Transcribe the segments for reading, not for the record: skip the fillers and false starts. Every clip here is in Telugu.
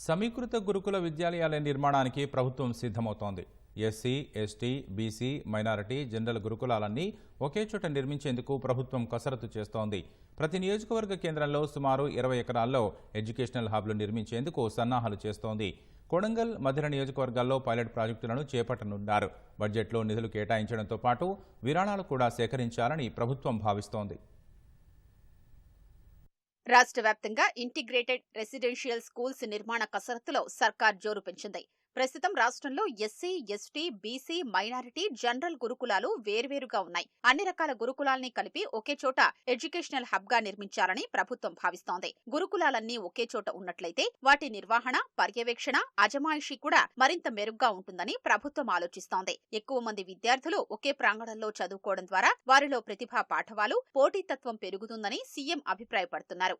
సమీకృత గురుకుల విద్యాలయాల నిర్మాణానికి ప్రభుత్వం సిద్ధమవుతోంది. SC, ST, BC, minority, general గురుకులాలన్నీ ఒకే చోట నిర్మించేందుకు ప్రభుత్వం కసరత్తు చేస్తోంది. ప్రతి నియోజకవర్గ కేంద్రంలో సుమారు 20 ఎకరాల్లో ఎడ్యుకేషనల్ హబ్లు నిర్మించేందుకు సన్నాహాలు చేస్తోంది. కొడంగల్, మధిర నియోజకవర్గాల్లో పైలట్ ప్రాజెక్టులను చేపట్టనున్నారు. బడ్జెట్లో నిధులు కేటాయించడంతో పాటు విరాళాలు కూడా సేకరించాలని ప్రభుత్వం భావిస్తోంది. రాష్ట్ర వ్యాప్తంగా ఇంటిగ్రేటెడ్ రెసిడెన్షియల్ స్కూల్స్ నిర్మాణ కసరత్తులో సర్కార్ జోరు పెంచింది. ప్రస్తుతం రాష్ట్రంలో SC, ST, BC, minority, general గురుకులాలు వేర్వేరుగా ఉన్నాయి. అన్ని రకాల గురుకులాల్ని కలిపి ఒకే చోట ఎడ్యుకేషనల్ హబ్ గా నిర్మించాలని ప్రభుత్వం భావిస్తోంది. గురుకులాలన్నీ ఒకే చోట ఉన్నట్లయితే వాటి నిర్వహణ, పర్యవేక్షణ, అజమాయిషీ కూడా మరింత మెరుగ్గా ఉంటుందని ప్రభుత్వం ఆలోచిస్తోంది. ఎక్కువ మంది విద్యార్థులు ఒకే ప్రాంగణంలో చదువుకోవడం ద్వారా వారిలో ప్రతిభా పాఠవాలు, పోటీతత్వం పెరుగుతుందని సీఎం అభిప్రాయపడుతున్నారు.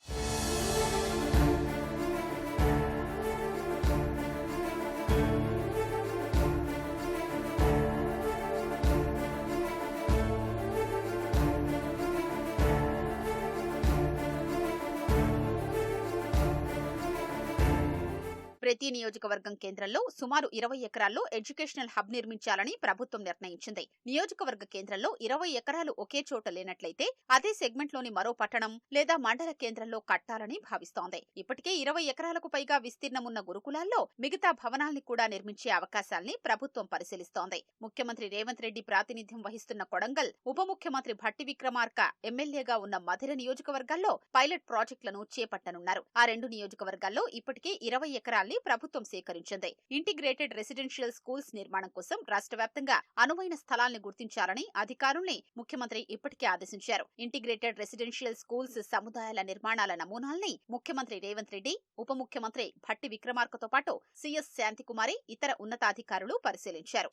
ప్రతి నియోజకవర్గం కేంద్రంలో సుమారు 20 ఎకరాల్లో ఎడ్యుకేషనల్ హబ్ నిర్మించాలని ప్రభుత్వం నిర్ణయించింది. నియోజకవర్గ కేంద్రంలో 20 ఎకరాలు ఒకే చోట లేనట్లయితే అదే సెగ్మెంట్లోని మరో పట్టణం లేదా మండల కేంద్రంలో కట్టాలని భావిస్తోంది. ఇప్పటికే 20 ఎకరాలకు పైగా విస్తీర్ణమున్న గురుకులాల్లో మిగతా భవనాల్ని కూడా నిర్మించే అవకాశాల్ని ప్రభుత్వం పరిశీలిస్తోంది. ముఖ్యమంత్రి రేవంత్ రెడ్డి ప్రాతినిధ్యం వహిస్తున్న కొడంగల్, ఉప ముఖ్యమంత్రి భట్టి విక్రమార్క ఎమ్మెల్యేగా ఉన్న మధిర నియోజకవర్గాల్లో పైలట్ ప్రాజెక్టులను చేపట్టనున్నారు. ఆ రెండు నియోజకవర్గాల్లో ఇప్పటికే 20 ఎకరాల్ని ప్రభుత్వం సేకరించింది. ఇంటిగ్రేటెడ్ రెసిడెన్షియల్ స్కూల్స్ నిర్మాణం కోసం రాష్ట్ర వ్యాప్తంగా అనువైన స్థలాల్ని గుర్తించాలని అధికారుల్ని ముఖ్యమంత్రి ఇప్పటికే ఆదేశించారు. ఇంటిగ్రేటెడ్ రెసిడెన్షియల్ స్కూల్స్ సముదాయాల నిర్మాణాల నమూనాల్ని ముఖ్యమంత్రి రేవంత్ రెడ్డి, ఉప ముఖ్యమంత్రి భట్టి విక్రమార్కతో పాటు సీఎస్ శాంతికుమారి, ఇతర ఉన్నతాధికారులు పరిశీలించారు.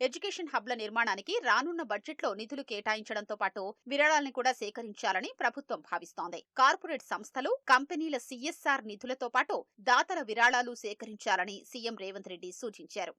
ఎడ్యుకేషన్ హబ్ల నిర్మాణానికి రానున్న బడ్జెట్లో నిధులు కేటాయించడంతో పాటు విరాళాలను కూడా సేకరించాలని ప్రభుత్వం భావిస్తోంది. కార్పొరేట్ సంస్థలు, కంపెనీల CSR నిధులతో పాటు దాతల విరాళాలు సేకరించాలని సీఎం రేవంత్ రెడ్డి సూచించారు.